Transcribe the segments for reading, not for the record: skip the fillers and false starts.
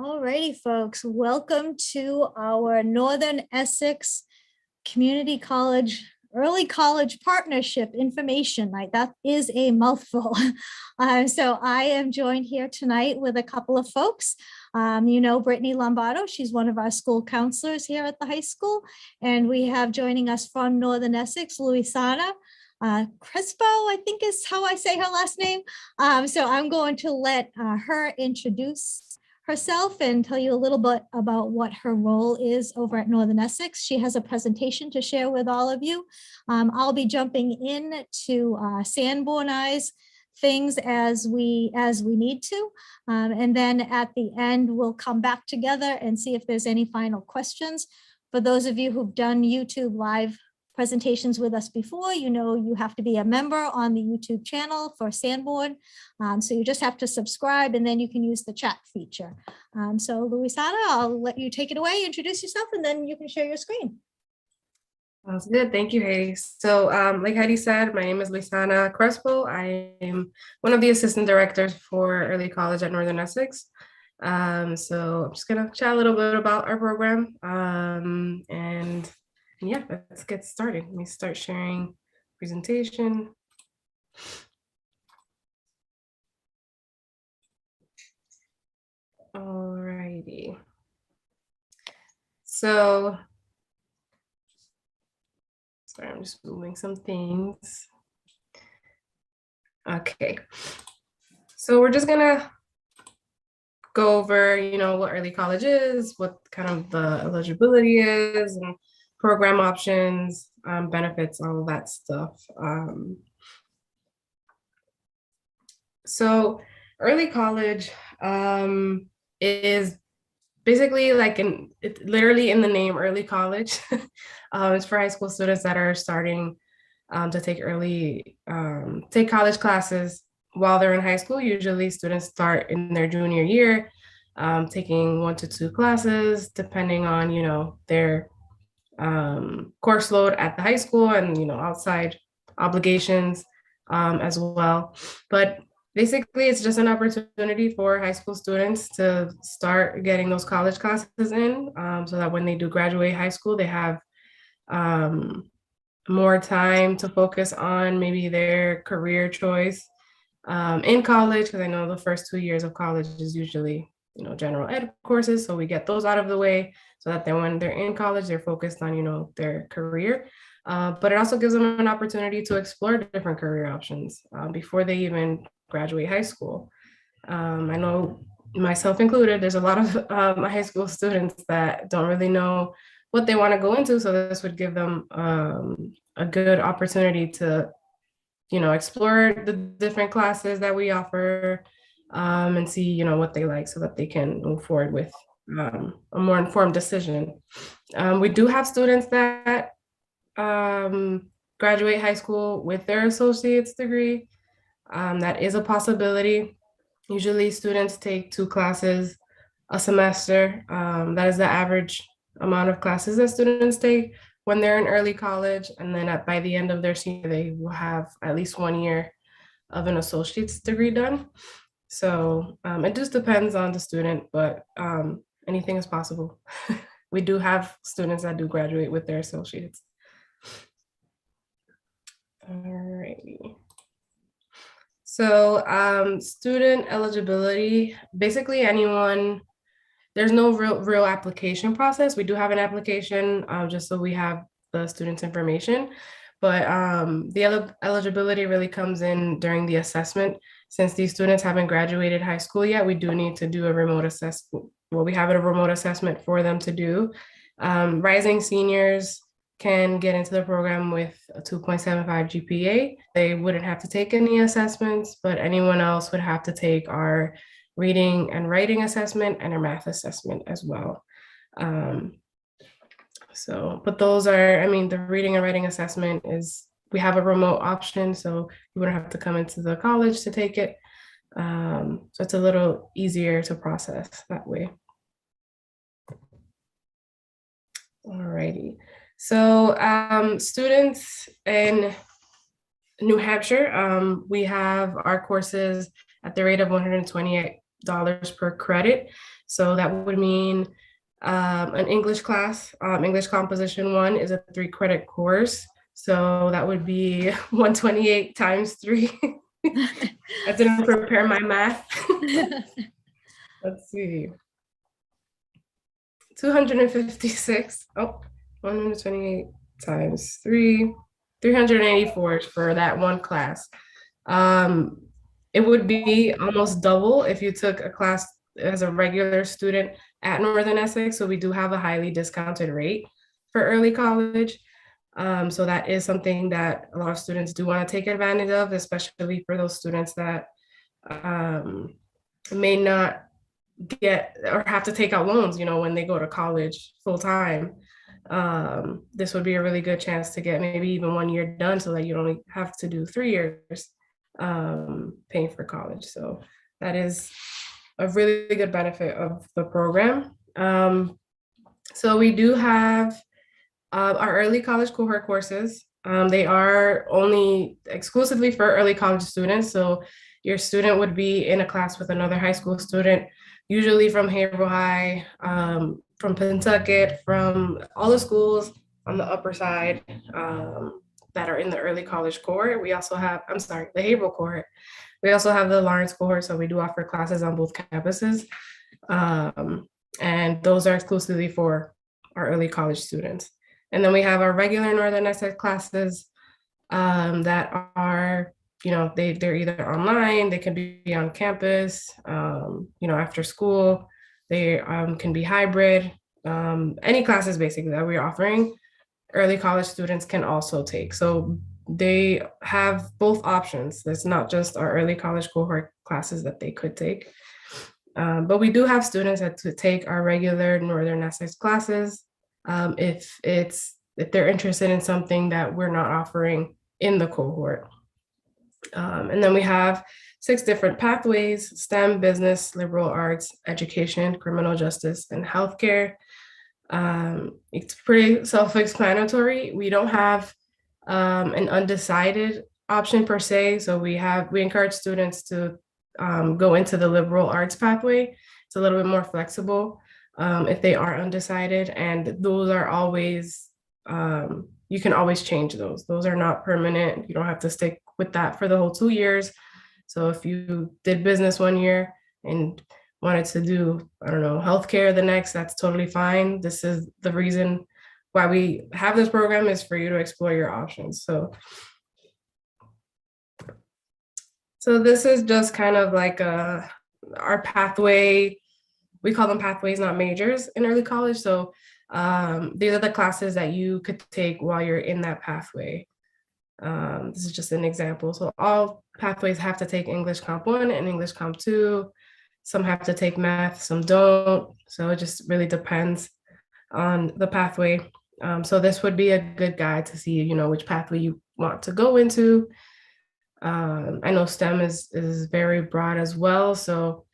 Alrighty, folks, welcome to our Northern Essex Community College Early College Partnership Information Night. That is a mouthful. So I am joined here tonight with a couple of folks. You know, Brittany Lombardo, she's one of our school counselors here at the high school. And we have joining us from Northern Essex, Luisana Crespo, I think is how I say her last name. So I'm going to let her introduce herself and tell you a little bit about what her role is over at Northern Essex. She has a presentation to share with all of you. I'll be jumping in to Sanbornize things as we need to. And then at the end, we'll come back together and see if there's any final questions. For those of you who've done YouTube live presentations with us before, you know you have to be a member on the YouTube channel for Sanborn. So you just have to subscribe and then you can use the chat feature. So Luisana, I'll let you take it away, introduce yourself, and then you can share your screen. Sounds good. Thank you, Heidi. So like Heidi said, my name is Luisana Crespo. I am one of the assistant directors for early college at Northern Essex. So I'm just gonna chat a little bit about our program. And yeah, let's get started. Let me start sharing presentation. Alrighty. So, sorry, I'm just moving some things. Okay. So we're just gonna go over, you know, what early college is, what kind of the eligibility is, and program options, benefits, all of that stuff. So early college is basically like it's literally in the name early college. It's for high school students that are starting to take college classes while they're in high school. Usually students start in their junior year, taking 1 to 2 classes, depending on, you know, their course load at the high school and, you know, outside obligations as well. But basically, it's just an opportunity for high school students to start getting those college classes in, so that when they do graduate high school, they have more time to focus on maybe their career choice in college, because I know the first 2 years of college is usually, you know, general ed courses. So we get those out of the way so that then when they're in college, they're focused on, you know, their career. But it also gives them an opportunity to explore different career options before they even graduate high school. I know myself included, there's a lot of high school students that don't really know what they want to go into. So this would give them a good opportunity to, you know, explore the different classes that we offer and see, you know, what they like so that they can move forward with a more informed decision. We do have students that graduate high school with their associate's degree. That is a possibility. Usually students take 2 classes a semester. That is the average amount of classes that students take when they're in early college. And then by the end of their senior, they will have at least 1 year of an associate's degree done. So it just depends on the student, but anything is possible. We do have students that do graduate with their associates. All righty. So student eligibility, basically anyone, there's no real application process. We do have an application just so we have the student's information, but the eligibility really comes in during the assessment. Since these students haven't graduated high school yet, we do need to do a remote assessment. Well, we have a remote assessment for them to do. Rising seniors can get into the program with a 2.75 GPA. They wouldn't have to take any assessments, but anyone else would have to take our reading and writing assessment and our math assessment as well. But those are, I mean, the reading and writing assessment is, we have a remote option, so you wouldn't have to come into the college to take it. So it's a little easier to process that way. Alrighty. So students in New Hampshire, we have our courses at the rate of 120 per credit. So that would mean an English class, English Composition 1 is a 3-credit course. So that would be 128 times 3. I didn't prepare my math. Let's see. 256. Oh, 128 times 3. 384 for that one class. It would be almost double if you took a class as a regular student at Northern Essex. So we do have a highly discounted rate for early college. So that is something that a lot of students do want to take advantage of, especially for those students that may not get or have to take out loans, when they go to college full time. This would be a really good chance to get maybe even 1 year done so that you only have to do 3 years paying for college. So that is a really good benefit of the program. So we do have our early college cohort courses. They are only exclusively for early college students. So your student would be in a class with another high school student, usually from Haverhill High, from Pentucket, from all the schools on the upper side that are in the early college cohort. We also have, the Haverhill cohort. We also have the Lawrence cohort, so we do offer classes on both campuses. And those are exclusively for our early college students. And then we have our regular Northern Essex classes that are, they're either online, they can be on campus, after school, they can be hybrid. Any classes basically that we're offering, early college students can also take. So they have both options. It's not just our early college cohort classes that they could take. But we do have students that to take our regular Northern Essex classes if they're interested in something that we're not offering in the cohort. And then we have 6 different pathways: STEM, business, liberal arts, education, criminal justice, and healthcare. It's pretty self-explanatory. We don't have an undecided option per se. So we encourage students to go into the liberal arts pathway. It's a little bit more flexible if they are undecided, and those are always, you can always change those. Those are not permanent. You don't have to stick with that for the whole 2 years. So if you did business 1 year and wanted to do, healthcare the next, that's totally fine. This is the reason why we have this program, is for you to explore your options. So this is just kind of like our pathway. We call them pathways, not majors, in early college. So these are the classes that you could take while you're in that pathway. This is just an example. So all pathways have to take English Comp 1 and English Comp 2. Some have to take math, some don't. So it just really depends on the pathway. So this would be a good guide to see, which pathway you want to go into. I know STEM is very broad as well. So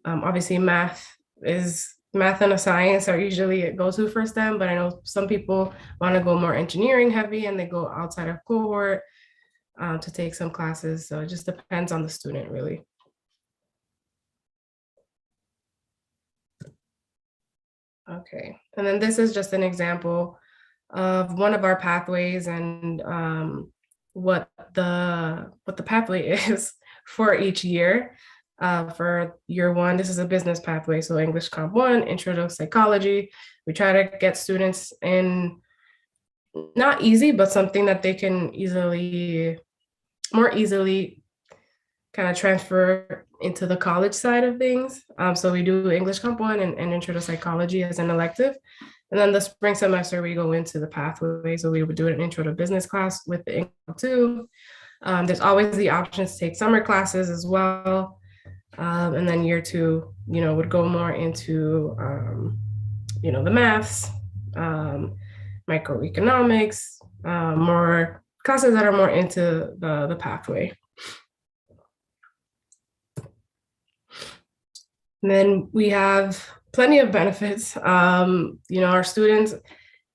obviously math and a science are usually a go-to for STEM, but I know some people want to go more engineering heavy and they go outside of cohort to take some classes. So it just depends on the student, really. Okay, and then this is just an example of one of our pathways and what the pathway is for each year. For year 1, this is a business pathway. So English Comp 1, Intro to Psychology. We try to get students in, not easy, but something that they can more easily kind of transfer into the college side of things. So we do English Comp 1 and Intro to Psychology as an elective. And then the spring semester, we go into the pathway. So we would do an Intro to Business class with the English Comp 2. There's always the option to take summer classes as well. And then year 2, would go more into, the maths, microeconomics, more classes that are more into the pathway. And then we have plenty of benefits. Our students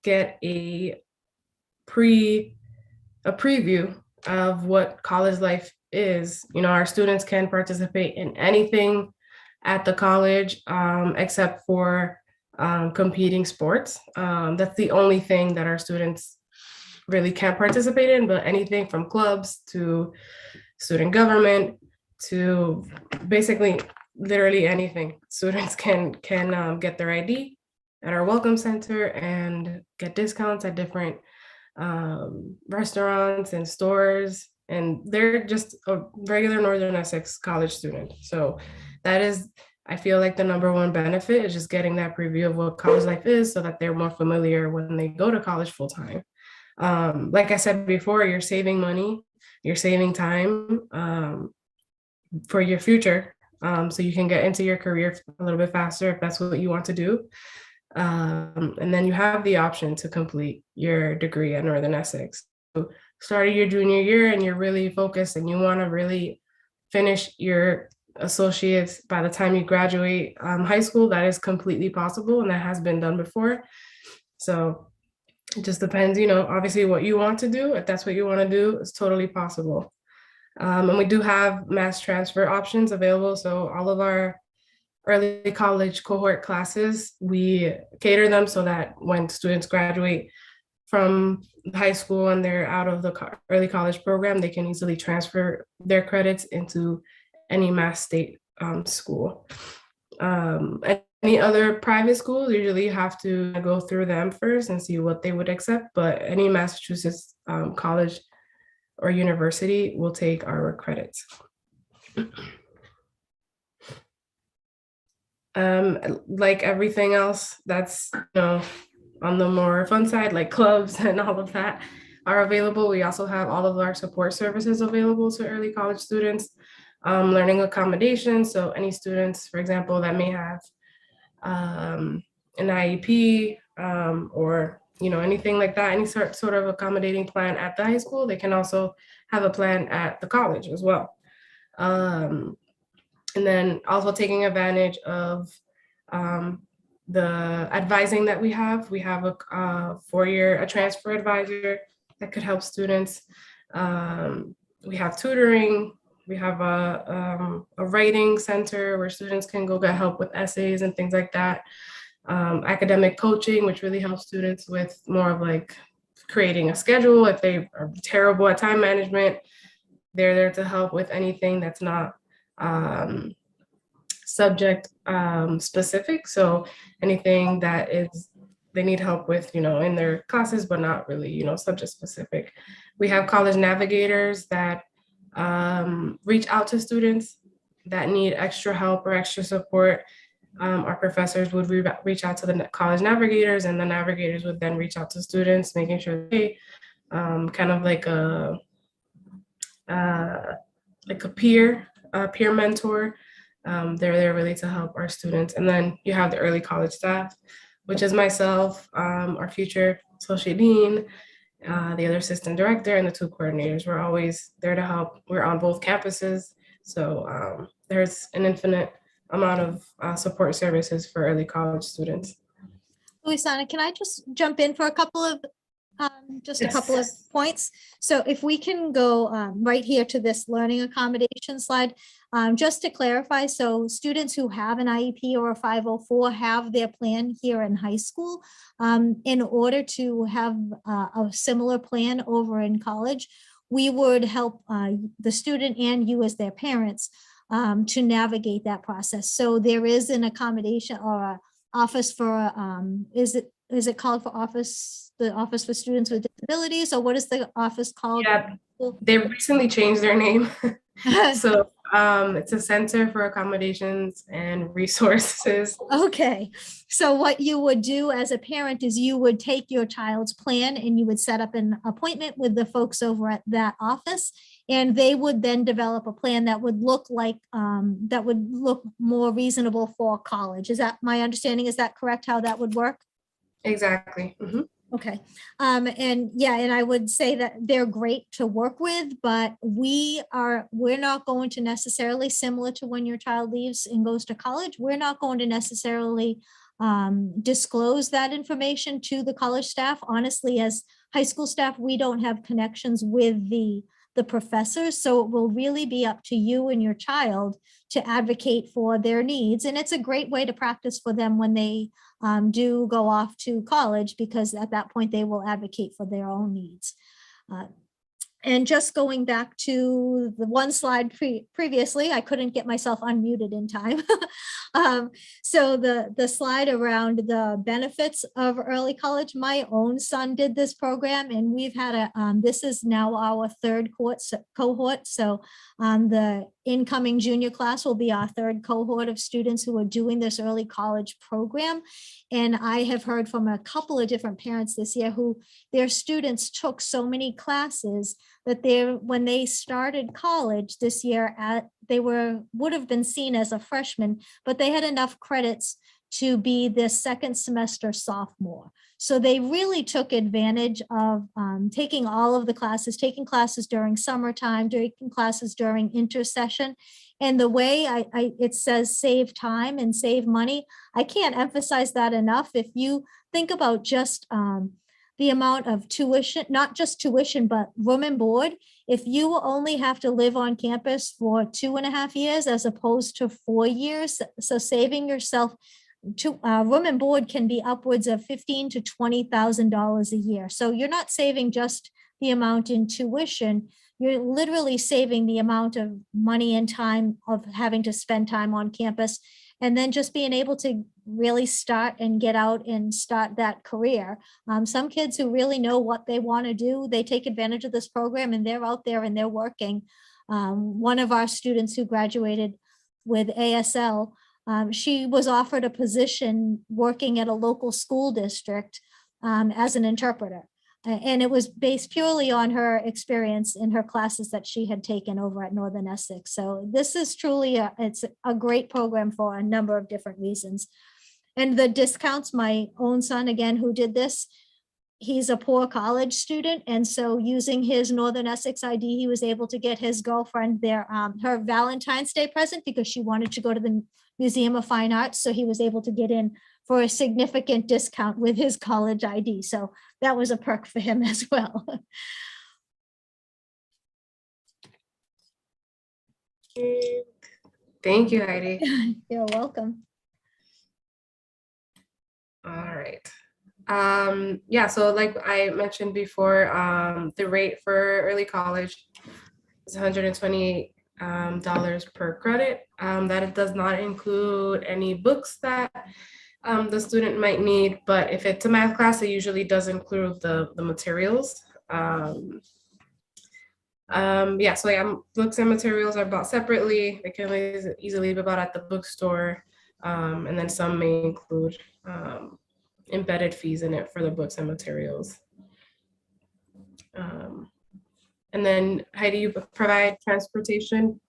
get a preview of what college life is. Our students can participate in anything at the college, except for competing sports. That's the only thing that our students really can't participate in, but anything from clubs to student government to basically literally anything. Students can get their ID at our welcome center and get discounts at different restaurants and stores. And they're just a regular Northern Essex college student. So that is, I feel like the number one benefit is just getting that preview of what college life is so that they're more familiar when they go to college full time. Like I said before, you're saving money, you're saving time for your future. So you can get into your career a little bit faster if that's what you want to do. And then you have the option to complete your degree at Northern Essex. So starting your junior year and you're really focused and you want to really finish your associates by the time you graduate high school, that is completely possible and that has been done before. So it just depends, obviously what you want to do. If that's what you want to do, it's totally possible. And we do have mass transfer options available. So all of our early college cohort classes, we cater them so that when students graduate from high school and they're out of the early college program, they can easily transfer their credits into any Mass state school. Any other private schools, usually you have to go through them first and see what they would accept, but any Massachusetts college or university will take our credits. Like everything else that's on the more fun side, like clubs and all of that are available. We also have all of our support services available to early college students. Learning accommodations, so any students, for example, that may have an IEP or anything like that, any sort of accommodating plan at the high school, they can also have a plan at the college as well. And then also taking advantage of the advising that we have. We have a 4-year transfer advisor that could help students. We have tutoring. We have a writing center where students can go get help with essays and things like that. Academic coaching, which really helps students with more of like creating a schedule. If they are terrible at time management, they're there to help with anything that's not subject specific. So anything that is they need help with, in their classes, but not really, subject specific. We have college navigators that reach out to students that need extra help or extra support. Our professors would reach out to the college navigators, and the navigators would then reach out to students, making sure they kind of like a peer mentor. They're there really to help our students. And then you have the early college staff, which is myself, our future associate dean, the other assistant director, and the 2 coordinators. We're always there to help. We're on both campuses. So there's an infinite amount of support services for early college students. Louisana, can I just jump in for a couple of a couple of points? So if we can go right here to this learning accommodation slide, just to clarify, so students who have an IEP or a 504 have their plan here in high school. In order to have a similar plan over in college, we would help the student and you as their parents to navigate that process. So there is an accommodation or a office for, is it called for office, the Office for Students with Disabilities, or what is the office called? Yeah, they recently changed their name. So it's a Center for Accommodations and Resources. Okay, so what you would do as a parent is you would take your child's plan and you would set up an appointment with the folks over at that office, and they would then develop a plan that would look like that would look more reasonable for college. Is that my understanding? Is that correct, how that would work? Exactly. Mm-hmm. Okay. And yeah, and I would say that they're great to work with, but we're not going to necessarily, similar to when your child leaves and goes to college, we're not going to necessarily disclose that information to the college staff. Honestly, as high school staff, we don't have connections with the the professors. So it will really be up to you and your child to advocate for their needs. And it's a great way to practice for them when they do go off to college, because at that point they will advocate for their own needs. And just going back to the one slide previously, I couldn't get myself unmuted in time. So the slide around the benefits of early college, my own son did this program, and we've had this is now our third cohort. So the incoming junior class will be our third cohort of students who are doing this early college program. And I have heard from a couple of different parents this year who their students took so many classes that when they started college this year, they would have been seen as a freshman, but they had enough credits to be this second semester sophomore. So they really took advantage of taking all of the classes, taking classes during summertime, taking classes during intersession. And the way it says save time and save money, I can't emphasize that enough. If you think about just the amount of tuition, not just tuition, but room and board. If you only have to live on campus for 2.5 years as opposed to 4 years, so saving yourself room and board can be upwards of $15,000 to $20,000 a year. So you're not saving just the amount in tuition, you're literally saving the amount of money and time of having to spend time on campus, and then just being able to really start and get out and start that career. Some kids who really know what they want to do, they take advantage of this program and they're out there and they're working. One of our students who graduated with ASL, she was offered a position working at a local school district as an interpreter. And it was based purely on her experience in her classes that she had taken over at Northern Essex. So this is truly it's a great program for a number of different reasons. And the discounts, my own son, again, who did this, he's a poor college student. And so using his Northern Essex ID, he was able to get his girlfriend her Valentine's Day present because she wanted to go to the Museum of Fine Arts. So he was able to get in for a significant discount with his college ID. So that was a perk for him as well. Thank you, Heidi. You're welcome. All right. Yeah, so like I mentioned before, the rate for early college is $128 per credit. That it does not include any books that the student might need, but if it's a math class, it usually does include the materials. Yeah, so like books and materials are bought separately. They can easily be bought at the bookstore, and then some may include embedded fees in it for the books and materials. And then Heidi, you provide transportation?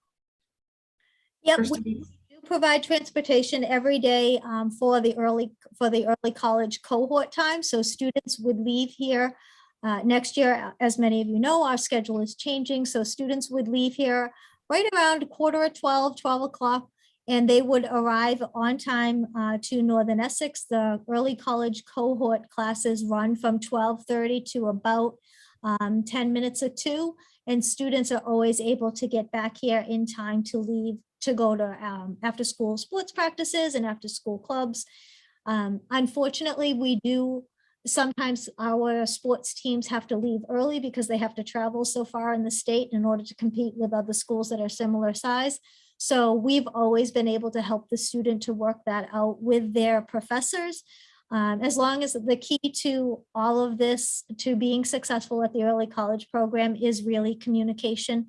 Yep, we do provide transportation every day for the early college cohort time. So students would leave here next year. As many of you know, our schedule is changing. So students would leave here right around 11:45, 12 o'clock, and they would arrive on time to Northern Essex. The early college cohort classes run from 12:30 to about 10 minutes or 2, and students are always able to get back here in time to leave to go to after school sports practices and after school clubs. Unfortunately, we do sometimes our sports teams have to leave early because they have to travel so far in the state in order to compete with other schools that are similar size. So we've always been able to help the student to work that out with their professors. As long as the key to all of this, to being successful at the early college program, is really communication,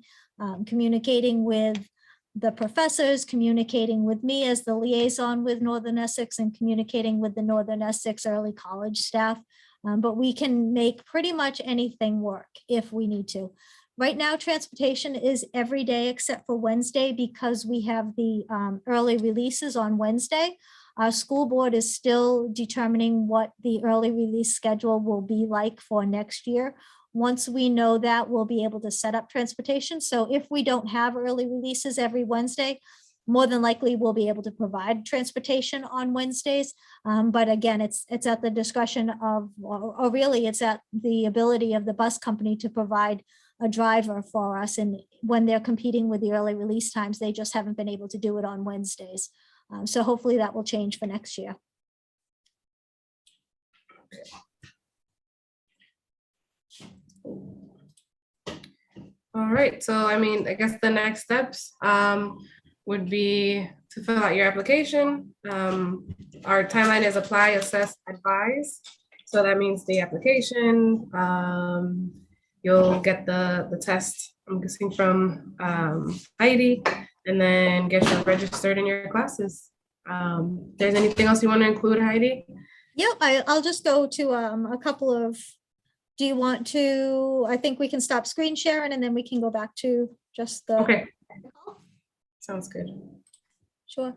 communicating with the professors, communicating with me as the liaison with Northern Essex, and communicating with the Northern Essex early college staff. But we can make pretty much anything work if we need to. Right now, transportation is every day except for Wednesday because we have the early releases on Wednesday. Our school board is still determining what the early release schedule will be like for next year. Once we know that, we'll be able to set up transportation. So if we don't have early releases every Wednesday, more than likely we'll be able to provide transportation on Wednesdays. But again, it's at the discretion of, or really it's at the ability of the bus company to provide a driver for us. And when they're competing with the early release times, they just haven't been able to do it on Wednesdays. So hopefully that will change for next year. All right, so I mean, I guess the next steps would be to fill out your application. Our timeline is apply, assess, advise. So that means the application, you'll get the test, I'm guessing from Heidi, and then get you registered in your classes. There's anything else you want to include, Heidi? Yep, I'll just go to a couple of, do you want to, I think we can stop screen sharing and then we can go back to just the. Okay, sounds good. Sure.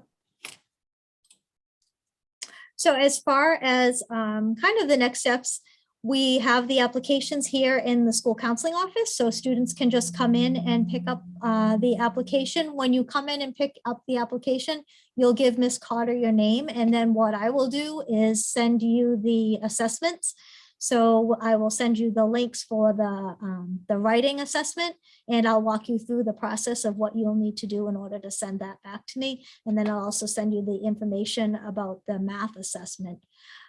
So as far as kind of the next steps, we have the applications here in the school counseling office. So students can just come in and pick up the application. When you come in and pick up the application, you'll give Ms. Carter your name. And then what I will do is send you the assessments. So I will send you the links for the writing assessment, and I'll walk you through the process of what you'll need to do in order to send that back to me. And then I'll also send you the information about the math assessment.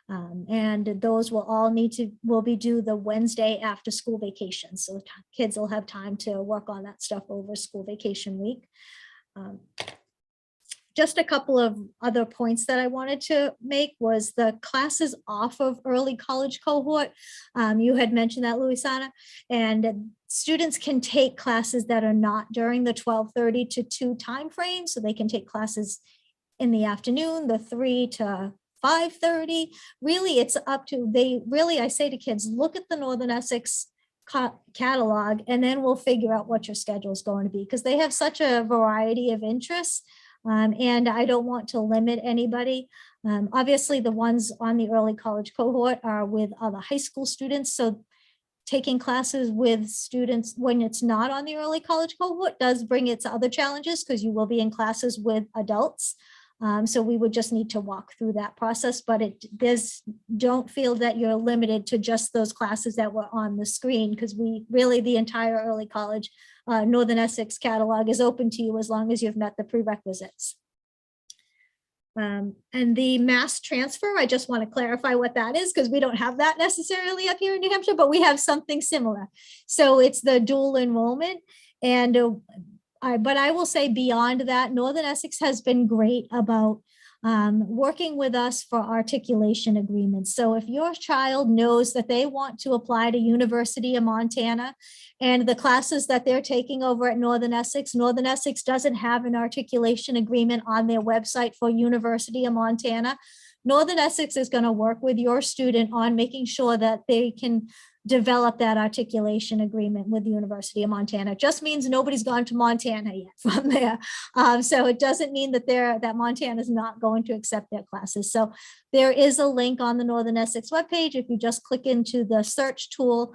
And those will all will be due the Wednesday after school vacation. So kids will have time to work on that stuff over school vacation week. Just a couple of other points that I wanted to make was the classes off of early college cohort. You had mentioned that, Luisana, and students can take classes that are not during the 12:30 to 2 timeframe. So they can take classes in the afternoon, the 3 to 5:30. Really, it's up to, I say to kids, look at the Northern Essex catalog, and then we'll figure out what your schedule is going to be, because they have such a variety of interests. And I don't want to limit anybody. Obviously, the ones on the early college cohort are with other high school students. So taking classes with students when it's not on the early college cohort does bring its other challenges, because you will be in classes with adults. So we would just need to walk through that process, but don't feel that you're limited to just those classes that were on the screen, because the entire early college Northern Essex catalog is open to you as long as you've met the prerequisites. And the mass transfer, I just want to clarify what that is, because we don't have that necessarily up here in New Hampshire, but we have something similar. So it's the dual enrollment. And but I will say beyond that, Northern Essex has been great about working with us for articulation agreements. So if your child knows that they want to apply to University of Montana, and the classes that they're taking over at Northern Essex doesn't have an articulation agreement on their website for University of Montana, Northern Essex is going to work with your student on making sure that they can develop that articulation agreement with the University of Montana. It just means nobody's gone to Montana yet from there. So it doesn't mean that Montana is not going to accept their classes. So there is a link on the Northern Essex webpage. If you just click into the search tool,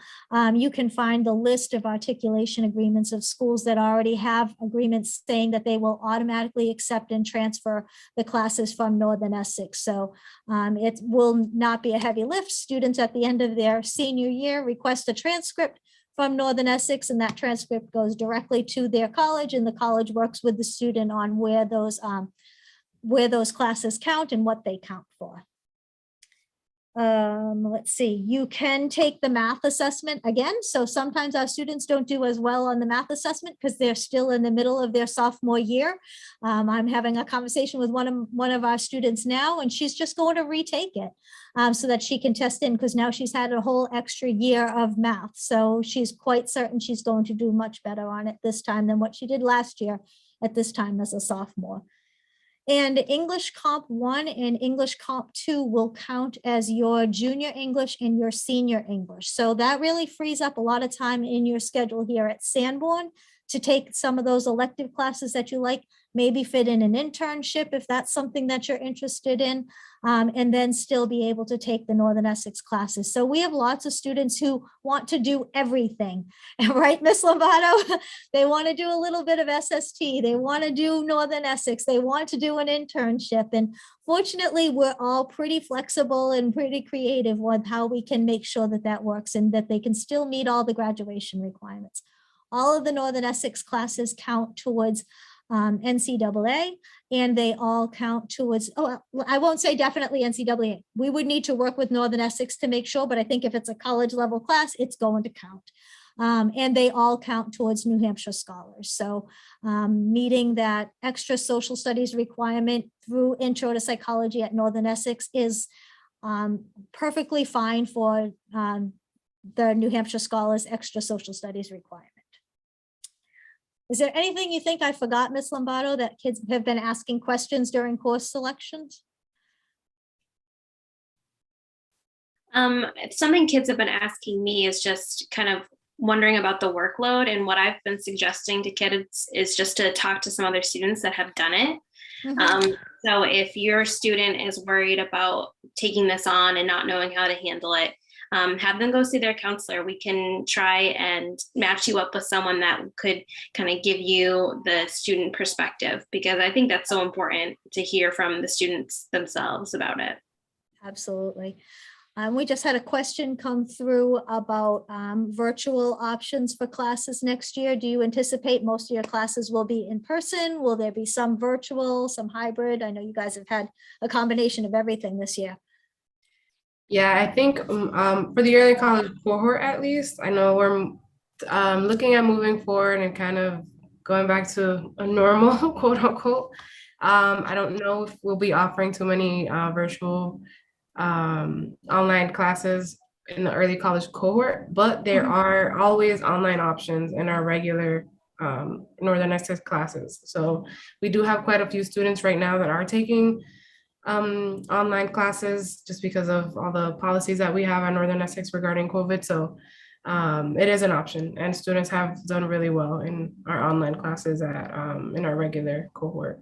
you can find the list of articulation agreements of schools that already have agreements saying that they will automatically accept and transfer the classes from Northern Essex. So it will not be a heavy lift. Students at the end of their senior year request a transcript from Northern Essex, and that transcript goes directly to their college, and the college works with the student on where those classes count and what they count for. Let's see, you can take the math assessment again. So sometimes our students don't do as well on the math assessment because they're still in the middle of their sophomore year. I'm having a conversation with one of our students now, and she's just going to retake it so that she can test in, because now she's had a whole extra year of math. So she's quite certain she's going to do much better on it this time than what she did last year at this time as a sophomore. And English Comp 1 and English Comp 2 will count as your junior English and your senior English. So that really frees up a lot of time in your schedule here at Sanborn to take some of those elective classes that you like, maybe fit in an internship if that's something that you're interested in, and then still be able to take the Northern Essex classes. So we have lots of students who want to do everything, right, Miss Lombardo? They want to do a little bit of SST, they want to do Northern Essex, they want to do an internship. And fortunately, we're all pretty flexible and pretty creative with how we can make sure that that works and that they can still meet all the graduation requirements. all of the Northern Essex classes count towards NCAA, and they all count towards, oh, I won't say definitely NCAA. We would need to work with Northern Essex to make sure, but I think if it's a college level class, it's going to count. And they all count towards New Hampshire scholars. So meeting that extra social studies requirement through intro to psychology at Northern Essex is perfectly fine for the New Hampshire scholars extra social studies requirement. Is there anything you think I forgot, Ms. Lombardo, that kids have been asking questions during course selections? Something kids have been asking me is just kind of wondering about the workload, and what I've been suggesting to kids is just to talk to some other students that have done it. So if your student is worried about taking this on and not knowing how to handle it, have them go see their counselor. We can try and match you up with someone that could kind of give you the student perspective, because I think that's so important to hear from the students themselves about it. Absolutely. We just had a question come through about virtual options for classes next year. Do you anticipate most of your classes will be in person? Will there be some virtual, some hybrid? I know you guys have had a combination of everything this year. Yeah, I think for the early college cohort, at least, I know we're looking at moving forward and kind of going back to a normal, quote unquote. I don't know if we'll be offering too many virtual online classes in the early college cohort, but there are always online options in our regular Northern Essex classes. So we do have quite a few students right now that are taking online classes just because of all the policies that we have on Northern Essex regarding COVID. So it is an option, and students have done really well in our online classes at in our regular cohort.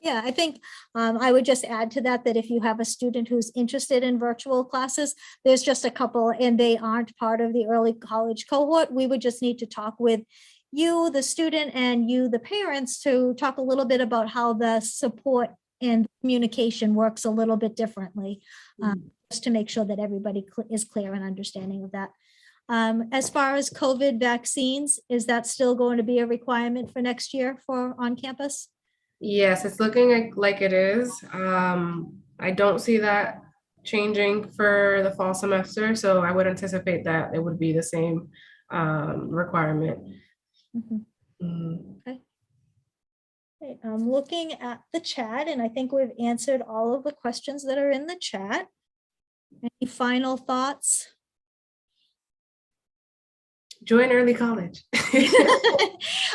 Yeah, I think I would just add to that, that if you have a student who's interested in virtual classes, there's just a couple and they aren't part of the early college cohort. We would just need to talk with you, the student, and you, the parents, to talk a little bit about how the support and communication works a little bit differently, just to make sure that everybody is clear and understanding of that. As far as COVID vaccines, is that still going to be a requirement for next year for on campus? Yes, it's looking like it is. I don't see that changing for the fall semester, so I would anticipate that it would be the same requirement. Okay. I'm looking at the chat, and I think we've answered all of the questions that are in the chat. Any final thoughts? Join early college.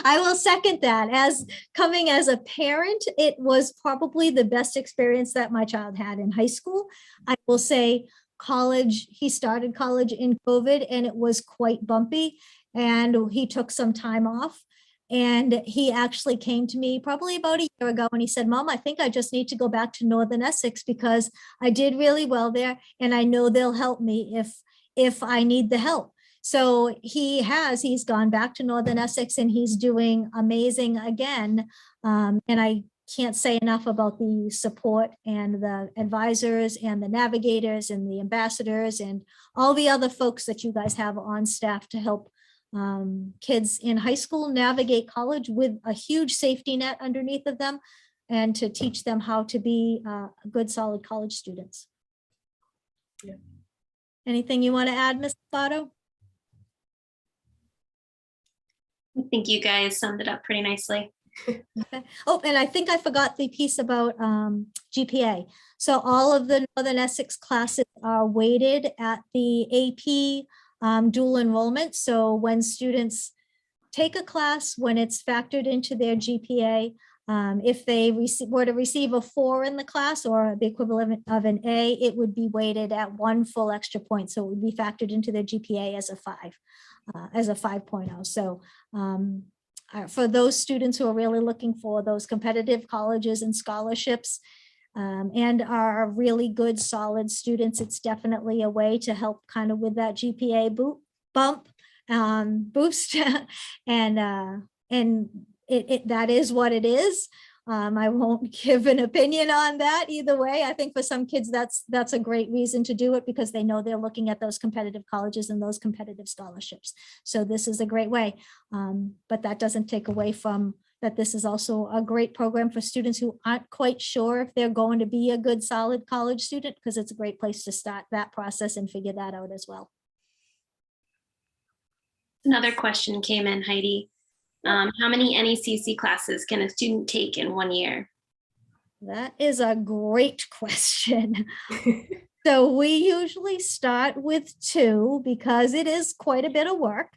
I will second that. As coming as a parent, it was probably the best experience that my child had in high school. I will say college, he started college in COVID and it was quite bumpy, and he took some time off. And he actually came to me probably about a year ago and he said, Mom, I think I just need to go back to Northern Essex because I did really well there and I know they'll help me if I need the help. So he's gone back to Northern Essex and he's doing amazing again. And I can't say enough about the support and the advisors and the navigators and the ambassadors and all the other folks that you guys have on staff to help kids in high school navigate college with a huge safety net underneath of them and to teach them how to be good, solid college students. Yeah. Anything you want to add, Ms. Lotto? I think you guys summed it up pretty nicely. Okay. Oh, and I think I forgot the piece about GPA. So all of the Northern Essex classes are weighted at the AP dual enrollment. So when students take a class, when it's factored into their GPA, if they were to receive a 4 in the class or the equivalent of an A, it would be weighted at 1 full extra point. So it would be factored into their GPA as a 5, as a 5.0. So for those students who are really looking for those competitive colleges and scholarships and are really good, solid students, it's definitely a way to help kind of with that GPA boost. and that is what it is. I won't give an opinion on that either way. I think for some kids, that's a great reason to do it because they know they're looking at those competitive colleges and those competitive scholarships. So this is a great way. But that doesn't take away from that this is also a great program for students who aren't quite sure if they're going to be a good, solid college student, because it's a great place to start that process and figure that out as well. Another question came in, Heidi. How many NECC classes can a student take in 1 year? That is a great question. So we usually start with 2 because it is quite a bit of work.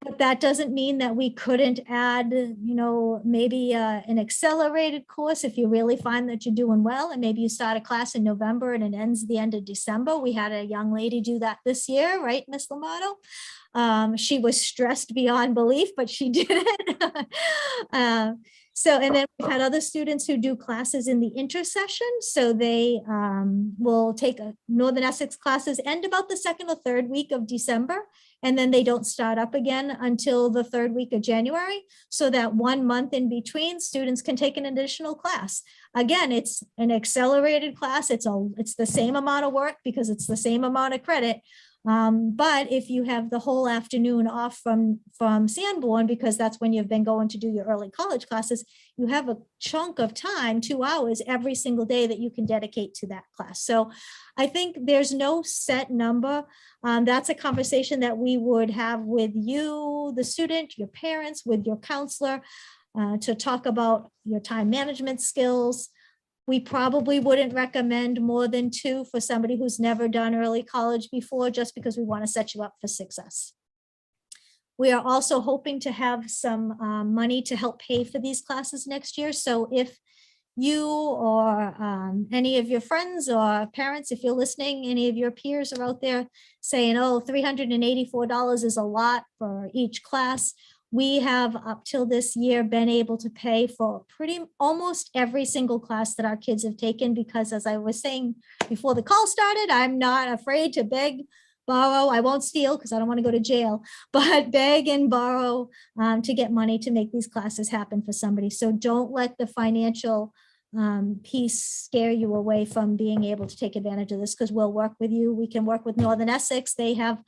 But that doesn't mean that we couldn't add, maybe an accelerated course if you really find that you're doing well. And maybe you start a class in November and it ends the end of December. We had a young lady do that this year, right, Miss Lombardo? She was stressed beyond belief, but she did it. And then we've had other students who do classes in the intersession. So they will take a Northern Essex classes end about the 2nd or 3rd week of December. And then they don't start up again until the 3rd week of January. So that 1 month in between, students can take an additional class. Again, it's an accelerated class. It's the same amount of work because it's the same amount of credit. But if you have the whole afternoon off from Sanborn, because that's when you've been going to do your early college classes, you have a chunk of time, 2 hours every single day that you can dedicate to that class. So I think there's no set number. That's a conversation that we would have with you, the student, your parents, with your counselor, to talk about your time management skills. We probably wouldn't recommend more than 2 for somebody who's never done early college before, just because we want to set you up for success. We are also hoping to have some money to help pay for these classes next year. So if you or any of your friends or parents, if you're listening, any of your peers are out there saying, oh, $384 is a lot for each class, we have up till this year been able to pay for almost every single class that our kids have taken, because as I was saying before the call started, I'm not afraid to beg, borrow. I won't steal because I don't want to go to jail, but beg and borrow to get money to make these classes happen for somebody. So don't let the financial piece scare you away from being able to take advantage of this, because we'll work with you. We can work with Northern Essex. They have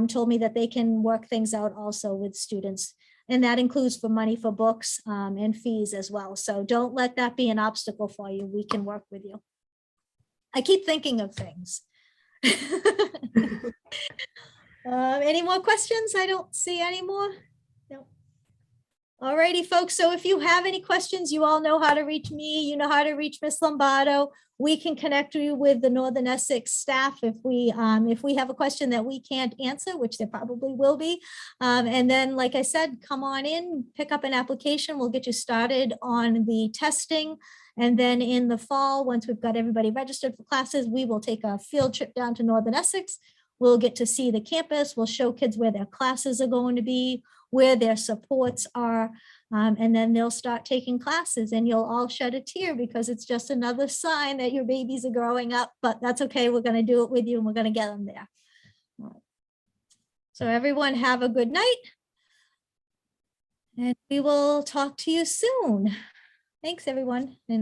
told me that they can work things out also with students. And that includes for money for books and fees as well. So don't let that be an obstacle for you. We can work with you. I keep thinking of things. Any more questions? I don't see any more. No. All righty, folks. So if you have any questions, you all know how to reach me. You know how to reach Miss Lombardo. We can connect you with the Northern Essex staff if we have a question that we can't answer, which there probably will be. And then, like I said, come on in, pick up an application. We'll get you started on the testing. And then in the fall, once we've got everybody registered for classes, we will take a field trip down to Northern Essex. We'll get to see the campus. We'll show kids where their classes are going to be, where their supports are. And then they'll start taking classes and you'll all shed a tear because it's just another sign that your babies are growing up, but that's okay. We're going to do it with you and we're going to get them there. So everyone have a good night and we will talk to you soon. Thanks everyone. And